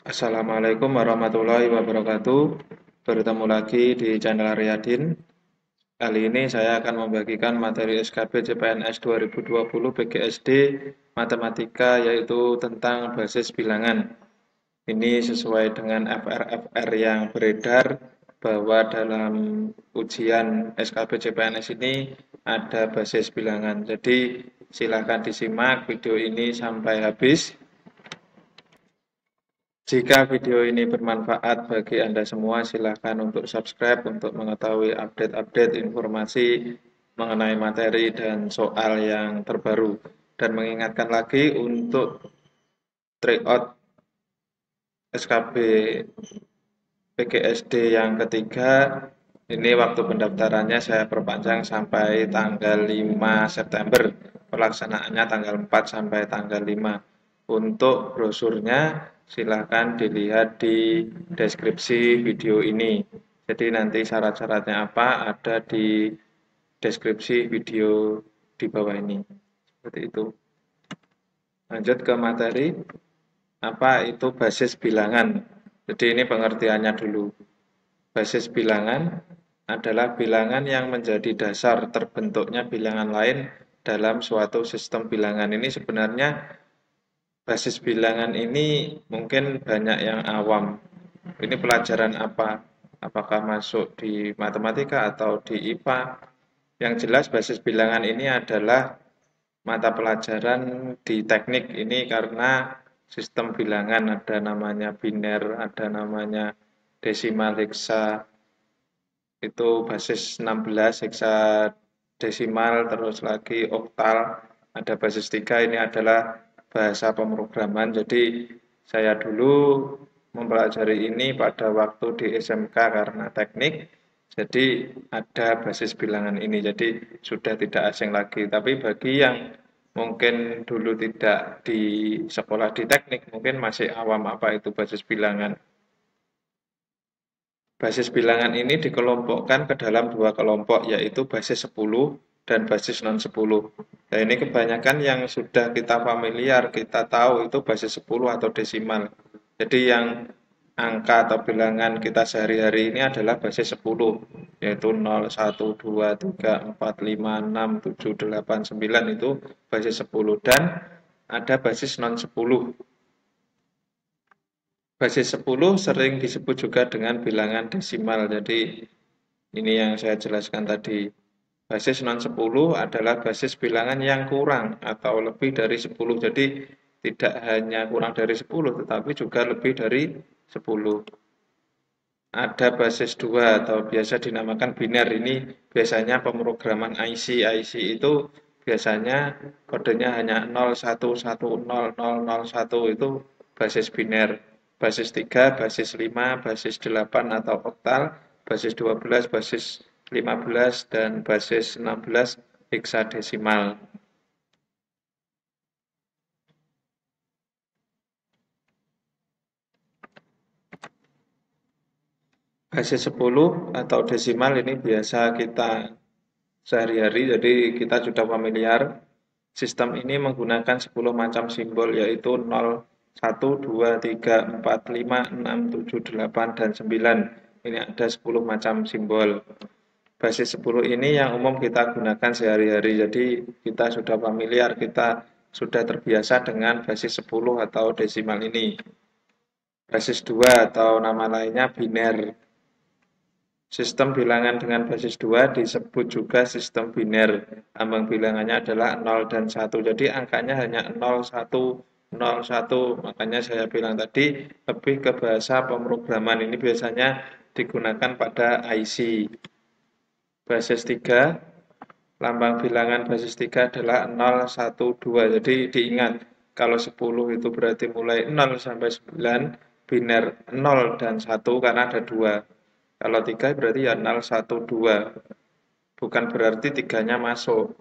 Assalamualaikum warahmatullahi wabarakatuh. Bertemu lagi di channel Riyadin. Kali ini saya akan membagikan materi SKB CPNS 2020 PGSD Matematika, yaitu tentang basis bilangan. Ini sesuai dengan FR-FR yang beredar bahwa dalam ujian SKB CPNS ini ada basis bilangan. Jadi silakan disimak video ini sampai habis. Jika video ini bermanfaat bagi Anda semua, silakan untuk subscribe untuk mengetahui update-update informasi mengenai materi dan soal yang terbaru. Dan mengingatkan lagi untuk tryout SKB PGSD yang ketiga, ini waktu pendaftarannya saya perpanjang sampai tanggal 5 September. Pelaksanaannya tanggal 4 sampai tanggal 5. Untuk brosurnya silahkan dilihat di deskripsi video ini. Jadi nanti syarat-syaratnya apa ada di deskripsi video di bawah ini. Seperti itu. Lanjut ke materi. Apa itu basis bilangan? Jadi ini pengertiannya dulu. Basis bilangan adalah bilangan yang menjadi dasar terbentuknya bilangan lain dalam suatu sistem bilangan. Ini sebenarnya basis bilangan ini mungkin banyak yang awam. Ini pelajaran apa? Apakah masuk di matematika atau di IPA? Yang jelas basis bilangan ini adalah mata pelajaran di teknik ini karena sistem bilangan ada namanya biner, ada namanya desimal heksa, itu basis 16 heksadesimal, terus lagi oktal, ada basis 3, ini adalah bahasa pemrograman. Jadi saya dulu mempelajari ini pada waktu di SMK karena teknik, jadi ada basis bilangan ini, jadi sudah tidak asing lagi. Tapi bagi yang mungkin dulu tidak di sekolah di teknik, mungkin masih awam apa itu basis bilangan. Basis bilangan ini dikelompokkan ke dalam dua kelompok, yaitu basis 10 dan basis non-10. Nah, ini kebanyakan yang sudah kita familiar, kita tahu itu basis 10 atau desimal. Jadi yang angka atau bilangan kita sehari-hari ini adalah basis 10, yaitu 0, 1, 2, 3, 4, 5, 6, 7, 8, 9 itu basis 10. Dan ada basis non-10. Basis 10 sering disebut juga dengan bilangan desimal. Jadi ini yang saya jelaskan tadi. Basis non-10 adalah basis bilangan yang kurang atau lebih dari 10. Jadi tidak hanya kurang dari 10 tetapi juga lebih dari 10. Ada basis 2 atau biasa dinamakan biner. Ini biasanya pemrograman IC. IC itu biasanya kodenya hanya 01100001, itu basis biner. Basis 3, basis 5, basis 8 atau oktal, basis 12, basis 15, dan basis 16 heksadesimal. Basis 10 atau desimal ini biasa kita sehari-hari, jadi kita sudah familiar. Sistem ini menggunakan 10 macam simbol, yaitu 0, 1, 2, 3, 4, 5, 6, 7, 8, dan 9. Ini ada 10 macam simbol. Basis 10 ini yang umum kita gunakan sehari-hari, jadi kita sudah familiar, kita sudah terbiasa dengan basis 10 atau desimal ini. Basis 2 atau nama lainnya biner. Sistem bilangan dengan basis 2 disebut juga sistem biner. Ambang bilangannya adalah 0 dan 1. Jadi angkanya hanya 0, 1, 0, 1. Makanya saya bilang tadi lebih ke bahasa pemrograman. Ini biasanya digunakan pada IC. Basis 3, lambang bilangan basis 3 adalah 0, 1, 2. Jadi diingat, kalau 10 itu berarti mulai 0 sampai 9, biner 0 dan 1 karena ada 2. Kalau 3 berarti ya 0, 1, 2. Bukan berarti 3-nya masuk.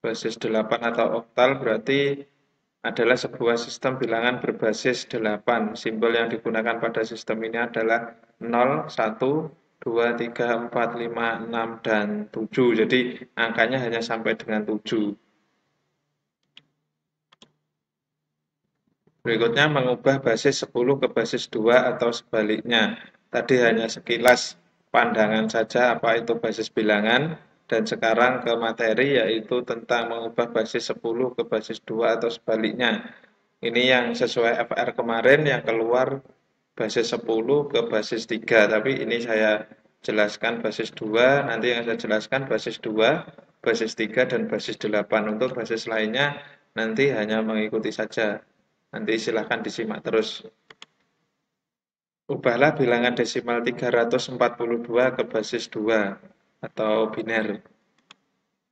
Basis 8 atau oktal berarti adalah sebuah sistem bilangan berbasis 8. Simbol yang digunakan pada sistem ini adalah 0, 1, 2, 3, 4, 5, 6, dan 7. Jadi angkanya hanya sampai dengan 7. Berikutnya mengubah basis 10 ke basis 2 atau sebaliknya. Tadi hanya sekilas pandangan saja apa itu basis bilangan, dan sekarang ke materi yaitu tentang mengubah basis 10 ke basis 2 atau sebaliknya. Ini yang sesuai FR kemarin yang keluar basis 10 ke basis 3, tapi ini saya jelaskan basis 2, nanti yang saya jelaskan basis 2, basis 3, dan basis 8. Untuk basis lainnya nanti hanya mengikuti saja. Nanti silahkan disimak terus. Ubahlah bilangan desimal 342 ke basis 2 atau biner.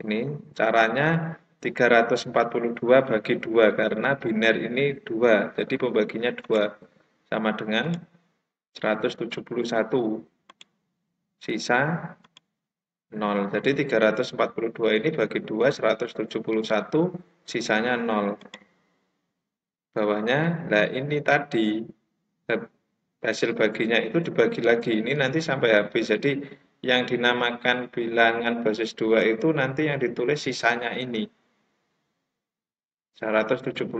Ini caranya 342 bagi 2 karena biner ini 2. Jadi pembaginya 2 sama dengan 171. Sisa 0. Jadi 342 ini bagi 2 171, sisanya 0. Bawahnya, nah ini tadi hasil baginya itu dibagi lagi, ini nanti sampai habis. Jadi yang dinamakan bilangan basis 2 itu nanti yang ditulis sisanya ini. 171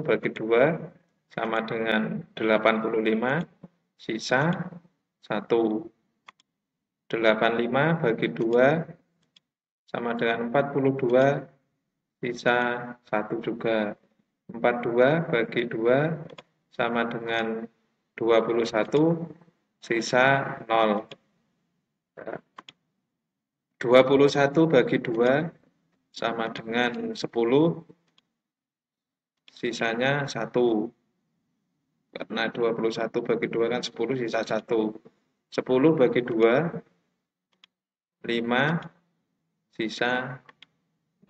bagi 2 sama dengan 85, sisa 1. 85 bagi 2 sama dengan 42, sisa 1 juga. 42 bagi 2 sama dengan 21, sisa 0. 21 bagi 2 sama dengan 10, sisanya 1. Karena 21 bagi 2 kan 10, sisa 1. 10 bagi 2, 5, sisa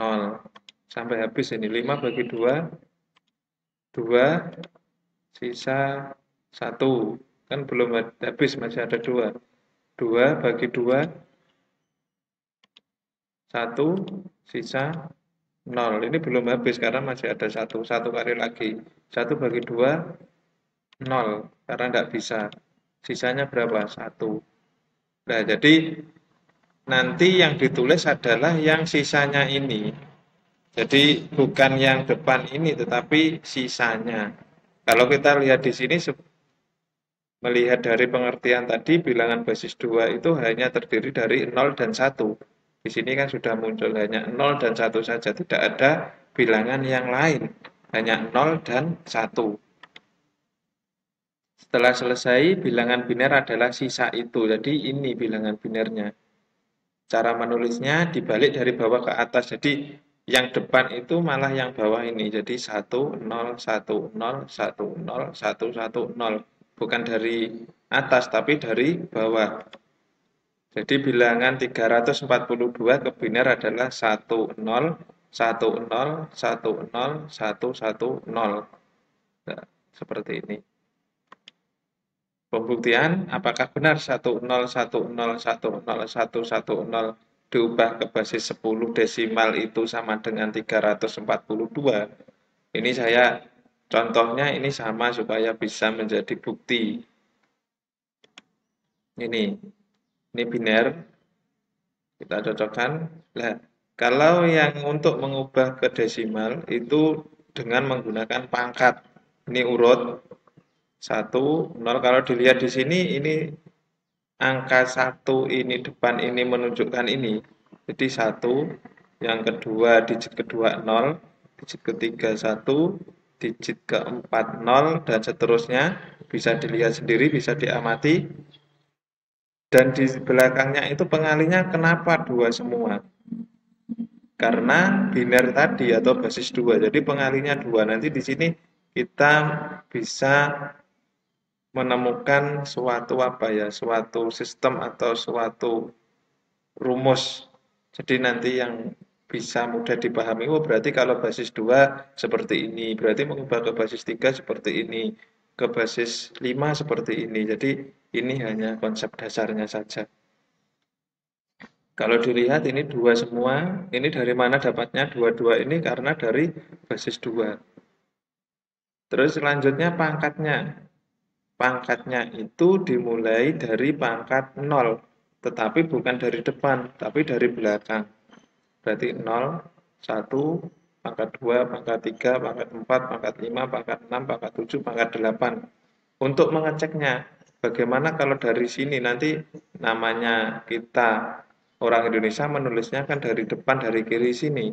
0. Sampai habis ini, 5 bagi 2, 2, sisa 1. Kan belum habis, masih ada 2. 2 bagi 2, 1, sisa 0. Ini belum habis karena masih ada 1. 1 kali lagi. 1 bagi 2, 0. Karena tidak bisa. Sisanya berapa? 1. Nah, jadi nanti yang ditulis adalah yang sisanya ini. Jadi bukan yang depan ini, tetapi sisanya. Kalau kita lihat di sini, melihat dari pengertian tadi, bilangan basis 2 itu hanya terdiri dari 0 dan 1. Di sini kan sudah muncul hanya 0 dan 1 saja, tidak ada bilangan yang lain. Hanya 0 dan 1. Setelah selesai, bilangan biner adalah sisa itu. Jadi ini bilangan binernya. Cara menulisnya dibalik dari bawah ke atas. Jadi yang depan itu malah yang bawah ini. Jadi 1, 0, 1, 0, 1, 0, 1, 1, 0. Bukan dari atas, tapi dari bawah. Jadi bilangan 342 ke biner adalah 1, 0, 1, 0, 1, 0, 1, 1, 0. Nah, seperti ini. Pembuktian, apakah benar 1010101110 diubah ke basis 10 desimal itu sama dengan 342? Ini saya contohnya ini sama supaya bisa menjadi bukti. Ini biner, kita cocokkan. Nah, kalau yang untuk mengubah ke desimal itu dengan menggunakan pangkat. Ini urut 1, 0. Kalau dilihat di sini, ini angka 1 ini depan ini menunjukkan ini. Jadi 1, yang kedua, digit kedua 0, digit ketiga 1, digit keempat 0, dan seterusnya. Bisa dilihat sendiri, bisa diamati. Dan di belakangnya itu pengalinya kenapa 2 semua? Karena biner tadi atau basis 2. Jadi pengalinya 2. Nanti di sini kita bisa menemukan suatu suatu sistem atau suatu rumus. Jadi nanti yang bisa mudah dipahami, oh berarti kalau basis 2 seperti ini, berarti mengubah ke basis 3 seperti ini, ke basis 5 seperti ini. Jadi ini hanya konsep dasarnya saja. Kalau dilihat ini 2 semua, ini dari mana dapatnya 2-2 ini? Karena dari basis 2. Terus selanjutnya pangkatnya. Pangkatnya itu dimulai dari pangkat 0, tetapi bukan dari depan, tapi dari belakang. Berarti 0, 1, pangkat 2, pangkat 3, pangkat 4, pangkat 5, pangkat 6, pangkat 7, pangkat 8. Untuk mengeceknya, bagaimana kalau dari sini nanti namanya kita orang Indonesia menulisnya kan dari depan, dari kiri sini.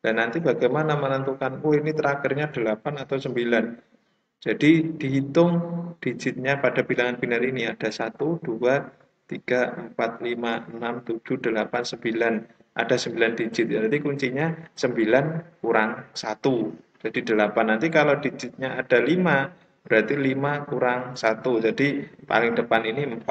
Dan nanti bagaimana menentukan, oh ini terakhirnya 8 atau 9. Jadi dihitung digitnya pada bilangan biner ini ada 1, 2, 3, 4, 5, 6, 7, 8, 9. Ada 9 digit. Jadi kuncinya 9 kurang 1. Jadi 8. Nanti kalau digitnya ada 5, berarti 5 kurang 1. Jadi paling depan ini 4.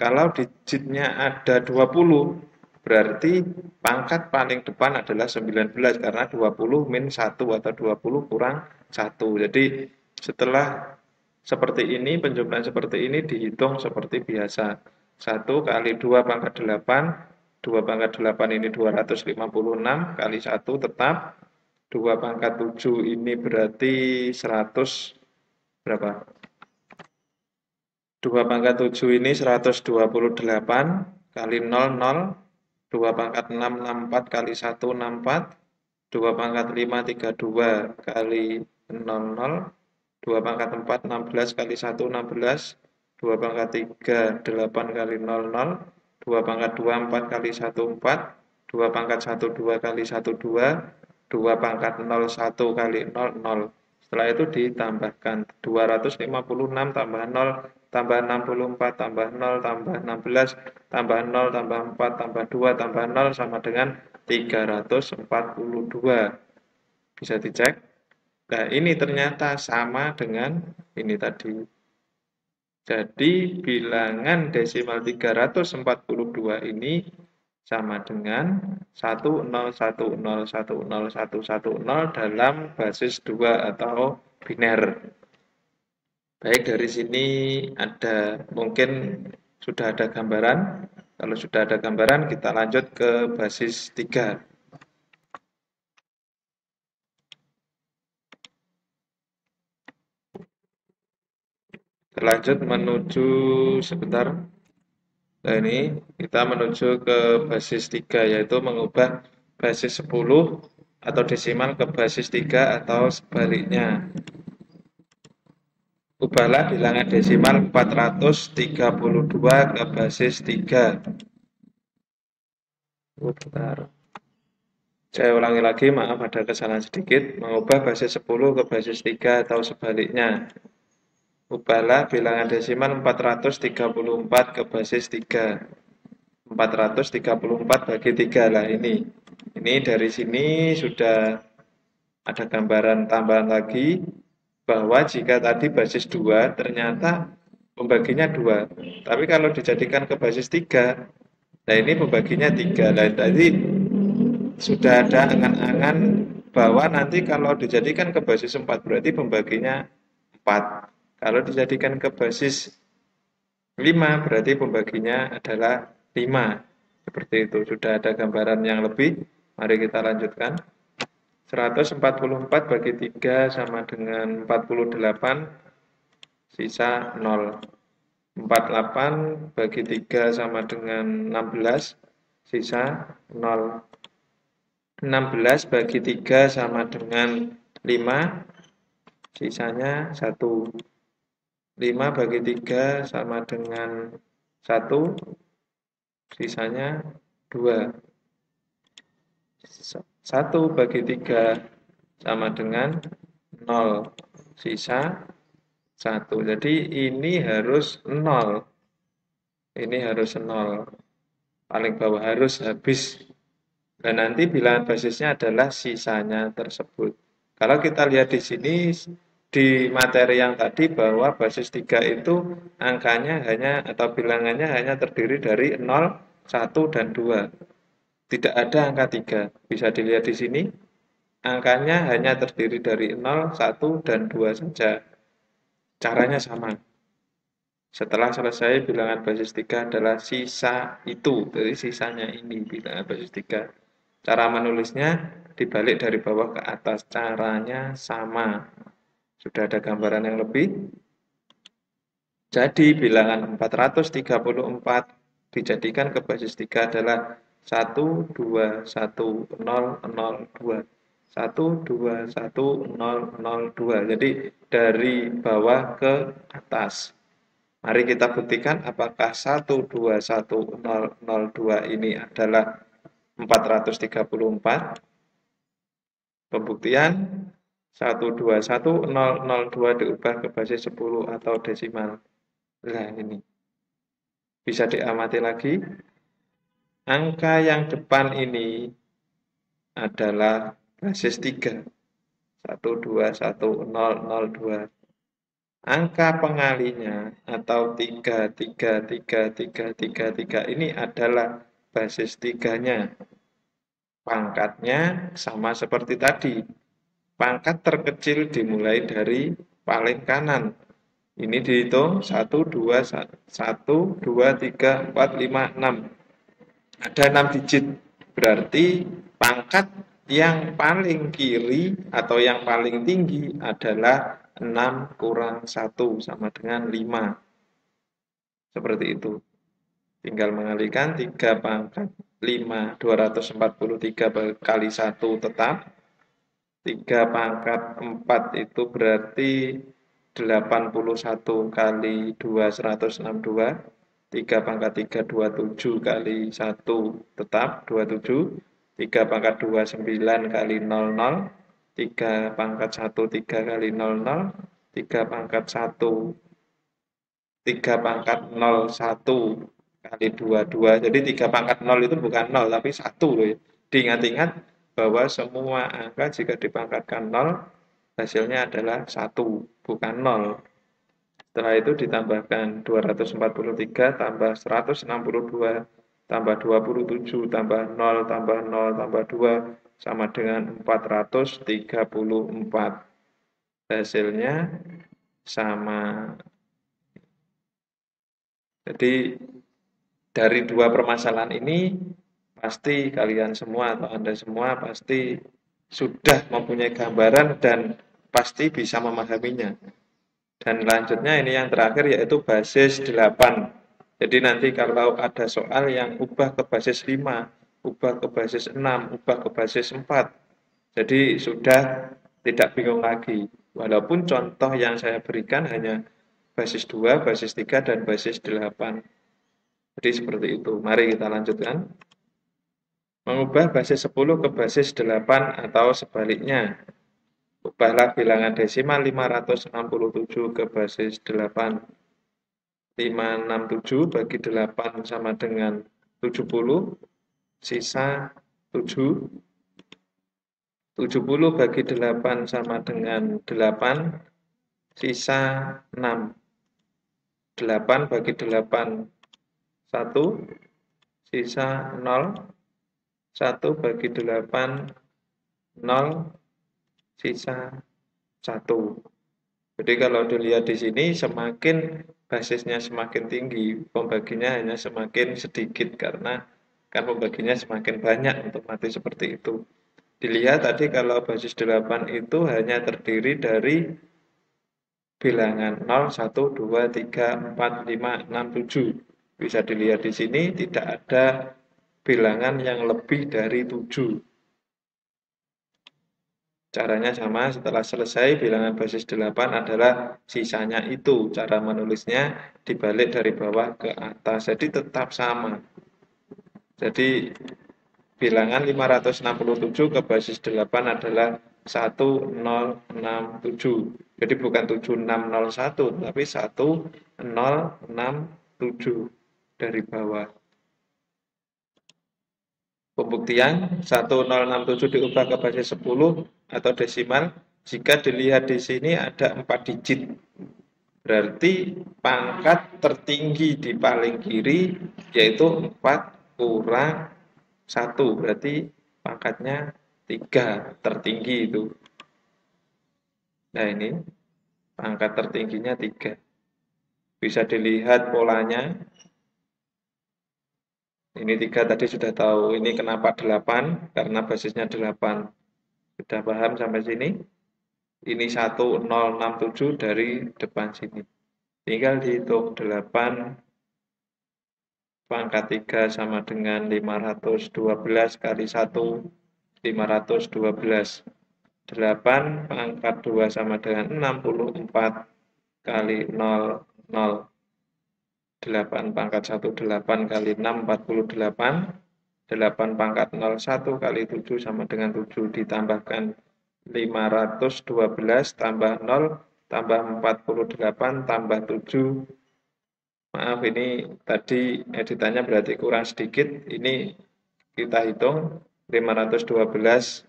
Kalau digitnya ada 20, berarti pangkat paling depan adalah 19 karena 20 min 1 atau 20 kurang 1. Jadi setelah seperti ini, penjumlahan seperti ini dihitung seperti biasa. 1 kali 2 pangkat 8, 2 pangkat 8 ini 256 kali 1 tetap. 2 pangkat 7 ini berarti 100 berapa? 2 pangkat 7 ini 128 kali 00, 2 pangkat 6 64 kali 1 64, 2 pangkat 5 32 kali 00, 2 pangkat 4 16 kali 1 16, 2 pangkat 3 8 kali 00, 2 pangkat 2 4 kali 1 4, 2 pangkat 1 2 kali 1 2, 2 pangkat 0 1 kali 00. Setelah itu ditambahkan 256 tambah 0 tambah 64 tambah 0 tambah 16 tambah 0 tambah 4 tambah 2 tambah 0 sama dengan 342. Bisa dicek. Nah, ini ternyata sama dengan ini tadi. Jadi bilangan desimal 342 ini sama dengan 1010101110 dalam basis 2 atau biner. Baik, dari sini ada mungkin sudah ada gambaran. Kalau sudah ada gambaran, kita lanjut ke basis 3. Lanjut menuju sebentar. Nah, ini kita menuju ke basis 3, yaitu mengubah basis 10 atau desimal ke basis 3 atau sebaliknya. Ubahlah bilangan desimal 432 ke basis 3. Bentar. Saya ulangi lagi, maaf ada kesalahan sedikit. Mengubah basis 10 ke basis 3 atau sebaliknya. Ubahlah bilangan desimal 434 ke basis 3. 434 bagi 3 lah ini. Ini dari sini sudah ada gambaran tambahan lagi bahwa jika tadi basis 2 ternyata pembaginya 2. Tapi kalau dijadikan ke basis 3, nah ini pembaginya 3. Nah tadi sudah ada angan-angan bahwa nanti kalau dijadikan ke basis 4 berarti pembaginya 4. Kalau dijadikan ke basis 5 berarti pembaginya adalah 5. Seperti itu. Sudah ada gambaran yang lebih. Mari kita lanjutkan. 144 bagi 3 sama dengan 48, sisa 0. 48 bagi 3 sama dengan 16, sisa 0. 16 bagi 3 sama dengan 5, sisanya 1. 5 bagi 3 sama dengan 1, sisanya 2. 1 bagi 3 sama dengan 0, sisa 1. Jadi ini harus 0. Ini harus 0. Paling bawah harus habis. Dan nanti bilangan basisnya adalah sisanya tersebut. Kalau kita lihat di sini, di materi yang tadi bahwa basis 3 itu angkanya hanya atau bilangannya hanya terdiri dari 0, 1, dan 2. Tidak ada angka 3. Bisa dilihat di sini, angkanya hanya terdiri dari 0, 1, dan 2 saja. Caranya sama. Setelah selesai bilangan basis 3 adalah sisa itu. Jadi sisanya ini bilangan basis 3. Cara menulisnya dibalik dari bawah ke atas. Caranya sama. Sudah ada gambaran yang lebih. Jadi bilangan 434 dijadikan ke basis 3 adalah 1, 2, 1, 0, 0, 2. 121.002. Jadi dari bawah ke atas. Mari kita buktikan apakah 121.002 ini adalah 434. Pembuktian 121.002 diubah ke basis 10 atau desimal. Nah, ini bisa diamati lagi. Angka yang depan ini adalah basis 3. 121.002. Angka pengalinya atau 3 ini adalah basis 3-nya. Pangkatnya sama seperti tadi. Pangkat terkecil dimulai dari paling kanan. Ini dihitung 1, 2, 1, 2, 3, 4, 5, 6. Ada 6 digit. Berarti pangkat yang paling kiri atau yang paling tinggi adalah 6 kurang 1 sama dengan 5. Seperti itu. Tinggal mengalihkan 3 pangkat 5, 243 kali 1 tetap. 3 pangkat 4 itu berarti 81 kali 2, 162. 3 pangkat 3, 27 kali 1 tetap, 27. 3 pangkat 2, 9 kali 00. 3 pangkat 1, 3 kali 00. 3 pangkat 1, 3 pangkat 01 kali 22. Jadi 3 pangkat 0 itu bukan 0, tapi 1 loh ya. Diingat-ingat bahwa semua angka jika dipangkatkan 0, hasilnya adalah 1, bukan 0. Setelah itu ditambahkan 243 tambah 162 tambah 27 tambah 0 tambah 0 tambah 2 sama dengan 434. Hasilnya sama. Jadi dari dua permasalahan ini pasti kalian semua atau Anda semua pasti sudah mempunyai gambaran dan pasti bisa memahaminya. Dan lanjutnya ini yang terakhir yaitu basis 8. Jadi nanti kalau ada soal yang ubah ke basis 5, ubah ke basis 6, ubah ke basis 4. Jadi sudah tidak bingung lagi. Walaupun contoh yang saya berikan hanya basis 2, basis 3, dan basis 8. Jadi seperti itu. Mari kita lanjutkan. Mengubah basis 10 ke basis 8 atau sebaliknya. Ubahlah bilangan desimal 567 ke basis 8. 567 bagi 8 sama dengan 70, sisa 7. 70 bagi 8 sama dengan 8, sisa 6. 8 bagi 8, 1, sisa 0. 1 bagi 8, 0, sisa 1. Jadi kalau dilihat di sini semakin basisnya semakin tinggi, pembaginya hanya semakin sedikit karena kan pembaginya semakin banyak untuk mati seperti itu. Dilihat tadi kalau basis 8 itu hanya terdiri dari bilangan 0, 1, 2, 3, 4, 5, 6, 7. Bisa dilihat di sini tidak ada bilangan yang lebih dari 7. Caranya sama, setelah selesai bilangan basis 8 adalah sisanya itu. Cara menulisnya dibalik dari bawah ke atas, jadi tetap sama. Jadi bilangan 567 ke basis 8 adalah 1067. Jadi bukan 7601, tapi 1067 dari bawah. Pembuktian 1067 diubah ke basis 10 atau desimal. Jika dilihat di sini ada 4 digit. Berarti pangkat tertinggi di paling kiri yaitu 4 kurang 1. Berarti pangkatnya 3 tertinggi itu. Nah ini pangkat tertingginya 3. Bisa dilihat polanya. Ini 3 tadi sudah tahu. Ini kenapa 8? Karena basisnya 8. Sudah paham sampai sini? Ini 1067 dari depan sini. Tinggal dihitung 8 pangkat 3 sama dengan 512 kali 1, 512. 8 pangkat 2 sama dengan 64 kali 0, 0. 8 pangkat 1, 8 kali 6, 48. 8 pangkat 0, 1 kali 7 sama dengan 7. Ditambahkan 512 tambah 0 tambah 48 tambah 7. Maaf, ini tadi editannya berarti kurang sedikit. Ini kita hitung 512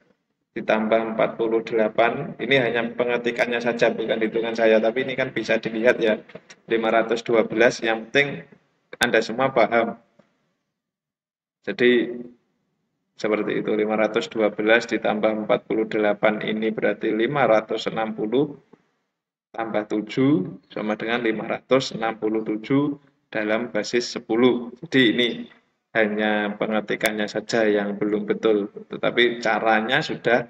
ditambah 48. Ini hanya pengetikannya saja, bukan hitungan saya. Tapi ini kan bisa dilihat ya. 512, yang penting Anda semua paham. Jadi seperti itu, 512 ditambah 48 ini berarti 560 tambah 7 sama dengan 567 dalam basis 10. Jadi ini hanya pengetikannya saja yang belum betul, tetapi caranya sudah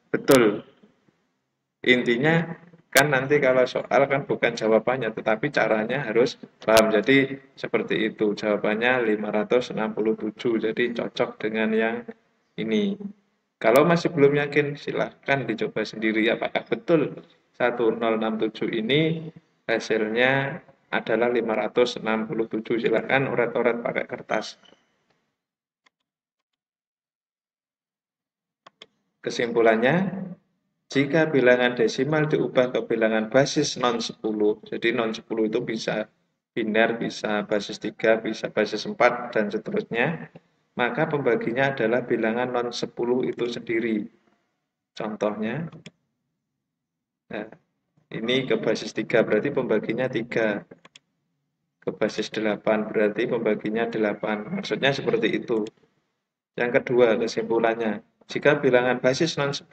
betul. Intinya kan nanti kalau soal kan bukan jawabannya, tetapi caranya harus paham. Jadi seperti itu, jawabannya 567, jadi cocok dengan yang ini. Kalau masih belum yakin, silahkan dicoba sendiri apakah betul 1067 ini hasilnya adalah 567. Silahkan urat-urat pakai kertas. Kesimpulannya, jika bilangan desimal diubah ke bilangan basis non 10, jadi non 10 itu bisa biner, bisa basis 3, bisa basis 4, dan seterusnya, maka pembaginya adalah bilangan non 10 itu sendiri. Contohnya, nah, ini ke basis 3 berarti pembaginya 3. Ke basis 8 berarti pembaginya 8. Maksudnya seperti itu. Yang kedua, kesimpulannya, jika bilangan basis non 10,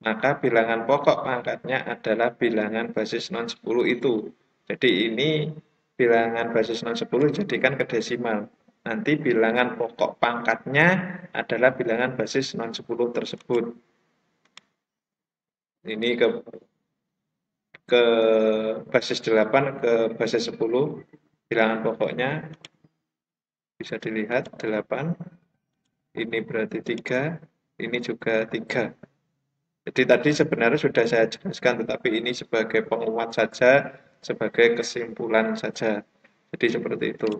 maka bilangan pokok pangkatnya adalah bilangan basis non 10 itu. Jadi ini bilangan basis non 10 jadikan ke desimal. Nanti bilangan pokok pangkatnya adalah bilangan basis non 10 tersebut. Ini ke basis 8 ke basis 10, bilangan pokoknya bisa dilihat 8, ini berarti 3, ini juga 3. Jadi tadi sebenarnya sudah saya jelaskan, tetapi ini sebagai penguat saja, sebagai kesimpulan saja. Jadi seperti itu.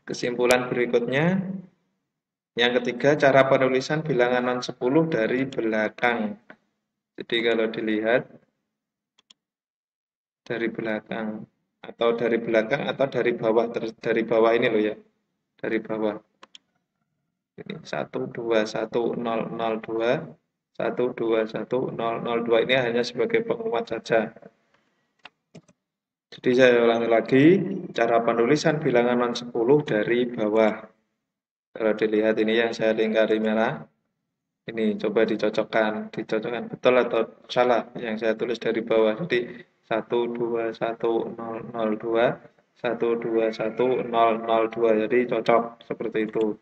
Kesimpulan berikutnya, yang ketiga, cara penulisan bilangan non 10 dari belakang. Jadi kalau dilihat dari belakang, atau dari belakang atau dari bawah, dari bawah ini loh ya, dari bawah. Ini 1210002, 1210002, ini hanya sebagai penguat saja. Jadi saya ulangi lagi, cara penulisan bilangan non 10 dari bawah. Kalau dilihat ini yang saya lingkari merah, ini coba dicocokkan betul atau salah yang saya tulis dari bawah. Jadi 1210002, 1210002, jadi cocok seperti itu.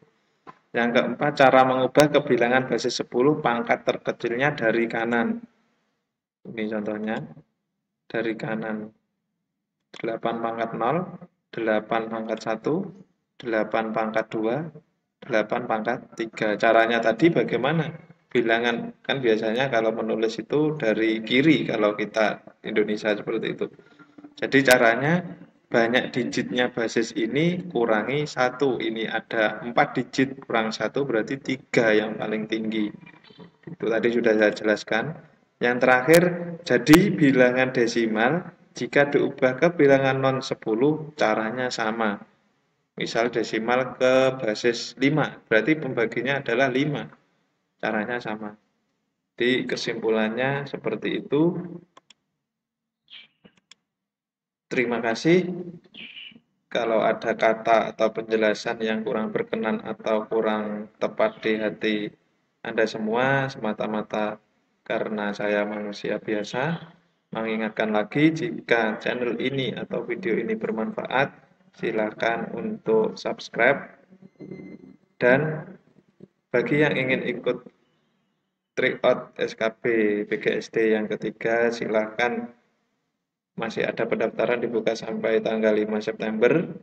Yang keempat, cara mengubah ke bilangan basis 10 pangkat terkecilnya dari kanan. Ini contohnya, dari kanan. 8 pangkat 0, 8 pangkat 1, 8 pangkat 2, 8 pangkat 3. Caranya tadi bagaimana? Bilangan, kan biasanya kalau menulis itu dari kiri kalau kita Indonesia seperti itu. Jadi caranya banyak digitnya basis ini kurangi 1. Ini ada 4 digit kurang 1 berarti 3 yang paling tinggi. Itu tadi sudah saya jelaskan. Yang terakhir, jadi bilangan desimal jika diubah ke bilangan non 10 caranya sama. Misal desimal ke basis 5, berarti pembaginya adalah 5. Caranya sama. Jadi kesimpulannya seperti itu. Terima kasih. Kalau ada kata atau penjelasan yang kurang berkenan atau kurang tepat di hati Anda semua, semata-mata karena saya manusia biasa, mengingatkan lagi jika channel ini atau video ini bermanfaat, silakan untuk subscribe. Dan bagi yang ingin ikut tryout SKB BGSD yang ketiga, silakan, masih ada pendaftaran dibuka sampai tanggal 5 September.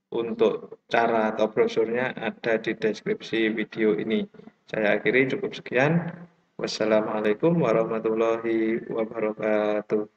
Untuk cara atau brosurnya ada di deskripsi video ini. Saya akhiri, cukup sekian. Wassalamualaikum warahmatullahi wabarakatuh.